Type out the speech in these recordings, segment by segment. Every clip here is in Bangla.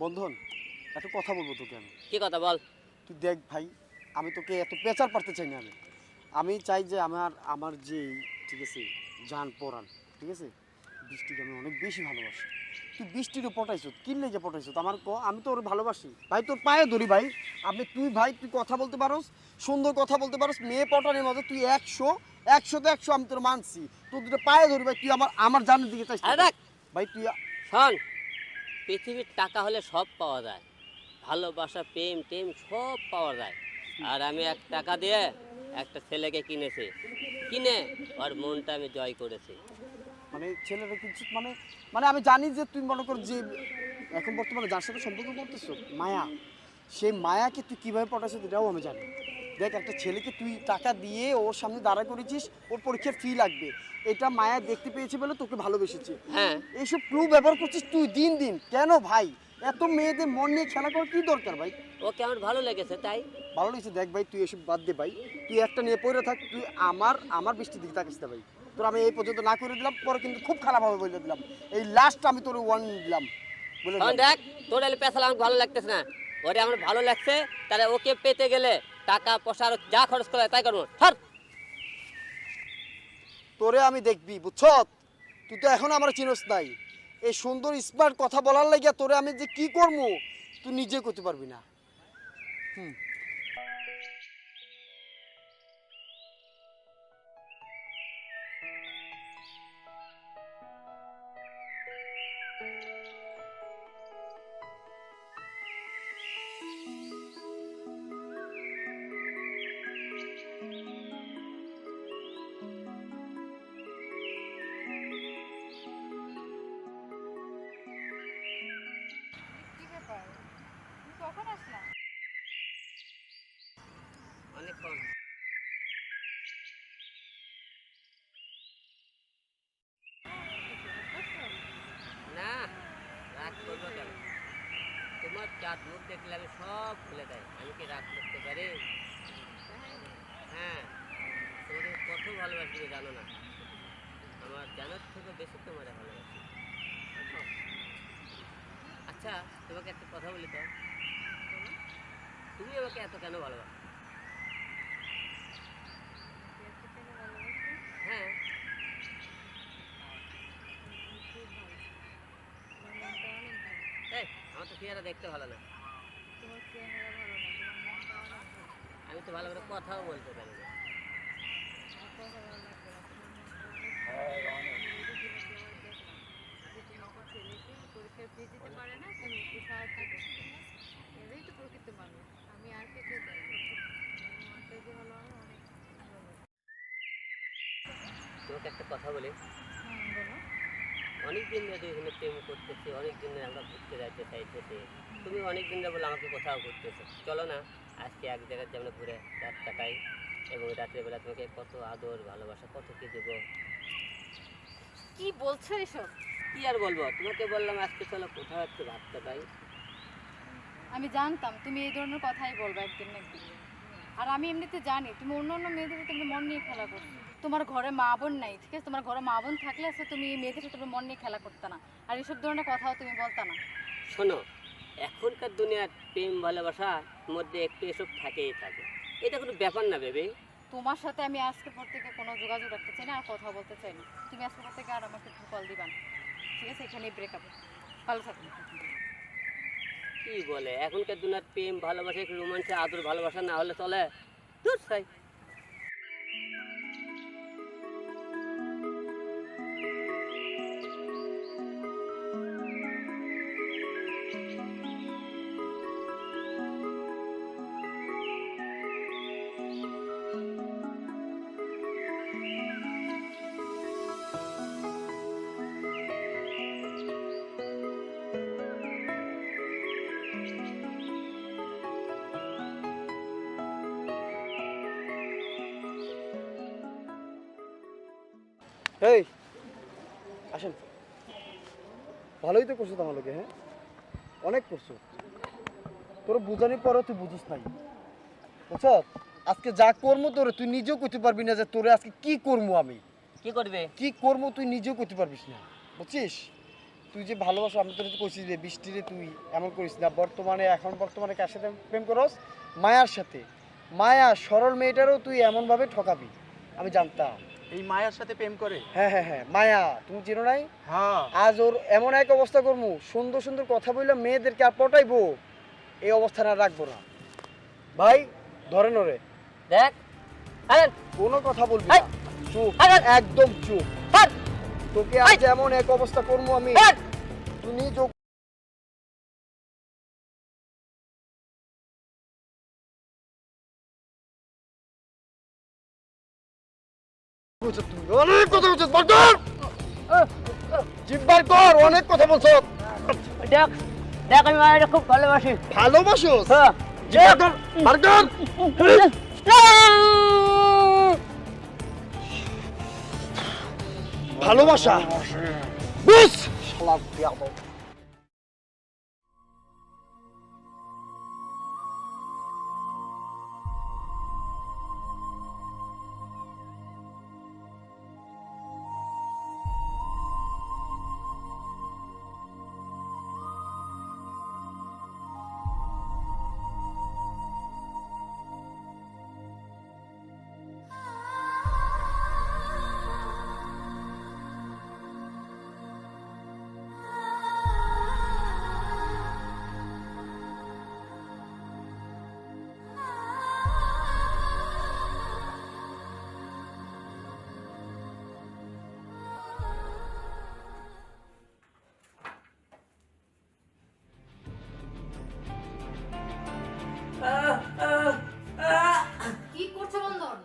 বন্ধন একটা কথা বলবো তোকে আমি। কি কথা বল? তুই দেখ ভাই, আমি তোকে এত পেঁচার পারতে চাই না। আমি চাই যে আমার আমার যে ঠিক আছে জান পরাণ, ঠিক আছে, বৃষ্টিকে আমি অনেক বেশি ভালোবাসি। তুই বৃষ্টিরও পটাইছো, কিনলে যে পটাইছো আমার আমি তো ওর ভালোবাসি ভাই, তোর পায়ে ধরি ভাই। তুই কথা বলতে পারোস, সুন্দর কথা বলতে পারোস, মেয়ে পটানোর মধ্যে তুই 100 আমি তোর মানছি। তোর দুটো পায়ে ধরি ভাই, তুই আমার জানের দিকে চাইছিস ভাই। তুই শোন, পৃথিবীর টাকা হলে সব পাওয়া যায়, ভালোবাসা প্রেম টেম সব পাওয়া যায়। আর আমি টাকা দিয়ে একটা ছেলেকে কিনেছি, কিনে ওর মনটা আমি জয় করেছি। মানে ছেলেরা কিছু মানে মানে আমি জানি যে তুই মনে কর যে এখন বর্তমানে যার সাথে সম্পর্ক করতেছো মায়া, সেই মায়াকে তুই কীভাবে পটাইছো এটাও আমি জানি। দেখ, একটা ছেলেকে তুই টাকা দিয়ে ওর সামনে দাঁড়া করেছিস, ওর পরীক্ষার ফি লাগবে, এটা মায়া দেখতে পেয়েছে বলে তোকে ভালোবেসেছে। হ্যাঁ, এইসব ক্লু ব্যবহার করছিস তুই দিন দিন। কেন ভাই এত মেয়েদের মন নিয়ে খেলা করার কী দরকার ভাই? ওকে আমার ভালো লেগেছে তাই। ভালো লেগেছে? দেখ ভাই, তুই এসব বাদ দে ভাই, তুই একটা নিয়ে পড়ে থাক। তুই আমার বৃষ্টির দিকে তাকিস না ভাই। তোর আমি এই পর্যন্ত না করে দিলাম, পরে কিন্তু খুব খারাপ হবে বলে দিলাম। এই লাস্ট আমি তোর ওয়ার্নিং দিলাম বলে দিলাম। দেখ, তোর এলে পেশাল আমার ভালো লাগতেছে না। ওরে আমার ভালো লাগছে, তাহলে ওকে পেতে গেলে টাকা পয়সা আর যা খরচ করে তাই করবো। ধর, তোরে আমি দেখবি, বুঝছ? তুই তো এখন আমার চিনস নাই। এই সুন্দর স্মার্ট কথা বলার লাগিয়া তোরে আমি যে কি করবো তুই নিজে করতে পারবি না। হুম। কি ব্যাপার? তুমি কখন আসলা? অনেকক্ষণ। না, রাগ করবো কেন? তোমার চাঁদ মুখ দেখলে আমি সব ভুলে যাই। আমি কি রাগ করতে পারি? হ্যাঁ, তোমাকে কত ভালোবাসি তুমি জানো না। আমার জানার থেকে বেশি তোমার ভালোবাসি। আচ্ছা, তোমাকে একটা কথা বলি তো, তুমি আমাকে এত কেন ভালোবাসো? হ্যাঁ, এই আমার তো চেহারা দেখতে ভালো না, তোমার চেহারা ভালো না, তোমার মনটা অনেক ভালো। আমি তো ভালো করে কথাও বলতে পারি না। আমার কথা ভালো লাগবে না, তোমার মনটা অনেক ভালো। এই যে দিনে তোমার দেখলাম যে তুমি একটা ছেলেকে পরীক্ষার ফি দিতে পারে না, তুমি একটু সাহায্য করছো। এটাই তো প্রকৃত মানুষ। আমি আর কিছু চাই না। তোমার মনটা যে ভালো, আমার অনেক ভালো লাগে। তোমাকে একটা কথা বলি, বলো। অনেক দিন ধরে দুজনে প্রেম করতেছি, অনেক দিন ধরে আমরা ঘুরতে যাইতে চাইতেছি, তুমি অনেক দিন ধরে বলে আমাকে কোথাও ঘুরতেছো, চলো না আজকে এক জায়গায় যেমন ঘুরে রাত কাটাই, এবং রাত্রেবেলা তোমাকে কত আদর ভালোবাসা কত কি দেবো। কি বলছো এসব? কি আর বলবো, তোমাকে বললাম আজকে চলো কোথাও একটু রাত কাটাই। আমি জানতাম তুমি এই ধরনের কথাই বলবে একদিন না একদিন। আর আমি এমনিতে জানি তুমি অন্য অন্য মেয়েদের সাথে তুমি মন নিয়ে খেলা করছো। তোমার ঘরে মা বোন নাই, ঠিক আছে? তোমার ঘরে মা বোন থাকলে আছে তুমি এই মেয়েদের সাথে তুমি মন নিয়ে খেলা করতে না, আর এইসব ধরনের কথাও তুমি বলতা না। শোনো, এখনকার দুনিয়ার প্রেম ভালোবাসার মধ্যে একটু এসব থাকেই থাকে, এটা কোনো ব্যাপার না ভেবে। তোমার সাথে আমি আজকের পর থেকে কোনো যোগাযোগ রাখতে চাই না, আর কথা বলতে চাই না। তুমি আজকের পর থেকে আর আমাকে একটু কল দিবা না, ঠিক আছে? এখানেই ব্রেকআপ। ভালো থাকবে। কি বলে, এখনকার দুনিয়ার প্রেম ভালোবাসা একটু রোমান্সে আদর ভালোবাসা না হলে চলে? দূর চাই। এই আসেন, ভালোই তো করছো তাহলে। হ্যাঁ, অনেক করছো। তোর বুঝানোর পরেও তুই বুঝিস নাই, বুঝছ? আজকে যা কর্ম তোরে তুই নিজেও করতে পারবি না, যে তোরে আজকে কি করবো আমি, কি করবে? কি করবো তুই নিজেও করতে পারবিস না, বুঝছিস? তুই যে ভালোবাসো, আমি তোর কইছি যে বৃষ্টিরে তুই এমন করিস না। বর্তমানে কার সাথে প্রেম করস? মায়ার সাথে। মায়া সরল মেয়েটারও তুই এমনভাবে ঠকাবি, আমি জানতাম। এই মায়ার সাথে প্রেম করে? হ্যাঁ হ্যাঁ হ্যাঁ, মায়া তুমি চিনো নাই? হ্যাঁ। আজ ওর এমন এক অবস্থা করবো, সুন্দর সুন্দর কথা বললে মেয়েদেরকে আর পটাইবো, এই অবস্থা না রাখবো না। ভাই ধরেন ওরে, দেখ আরে কোনো কথা বলবি এই! না, চুপ, আরে! একদম চুপ। হাট! তোকে আজ এমন এক অবস্থা করবো আমি, হাট! তুই নিজেও অনেক কথা বলছিস, বারবার জিব্বার কর, অনেক কথা বলছ। দেখ দেখ আমি মায়ের খুব ভালোবাসি। ভালোবাসোস? হ্যাঁ জিব্বার কর, বার কর। ভালোবাসা বুঝ শালা বিয়াদব। কি করছো বন্ধন?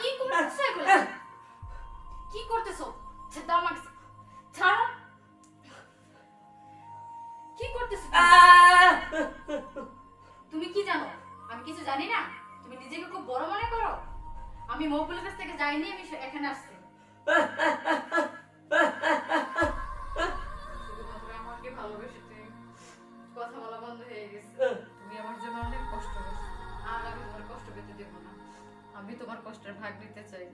কি করতেছো এগুলো? কি করতেছো? দাও আমাকে, ছাড়ো। কি করতেছো তুমি? কি জানো আমি কিছু জানি না? তুমি নিজেকে খুব বড় মনে করো। আমি মৌকুলের কাছ থেকে যাইনি, আমি এখানে আসছি শুধুমাত্র আমাকে ভালোবেসে কথা বলা বন্ধ হয়ে গেছে। তুমি আমার জন্য অনেক কষ্ট করছো, আর আমি তোমার কষ্ট পেতে দেব না। আমি তোমার কষ্টের ভাগ নিতে চাই।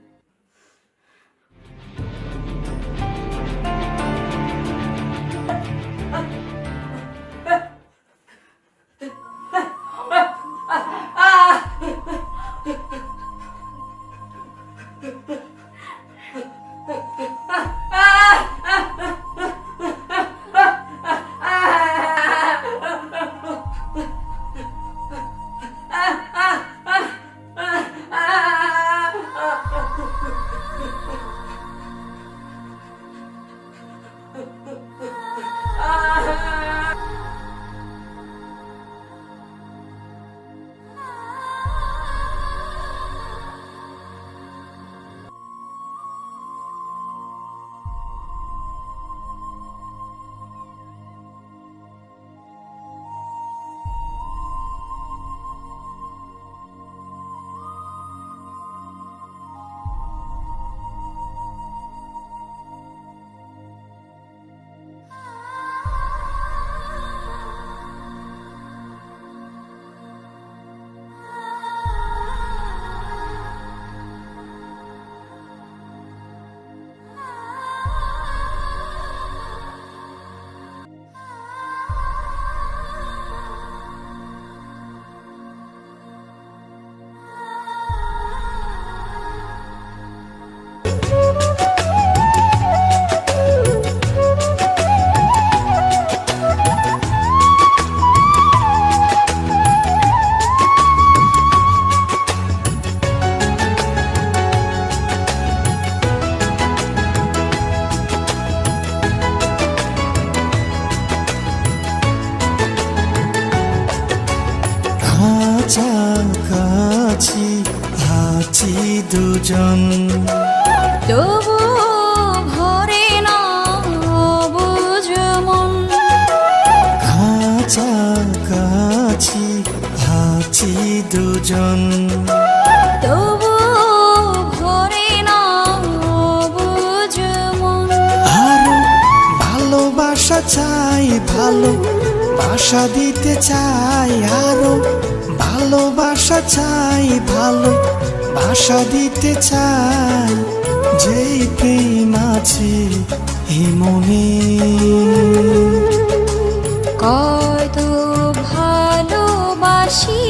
কাছাকাছি আছি দুজন, তবু ভরে না বুঝ মন। কাছাকাছি আছি দুজন, তবু ভরে না বুঝ মন। আরো ভালোবাসা চাই, ভালোবাসা দিতে চাই, আরো ভালোবাসা চাই, ভালোবাসা দিতে চাই। যেই প্রেম আছে এ মনে, কত ভালোবাসি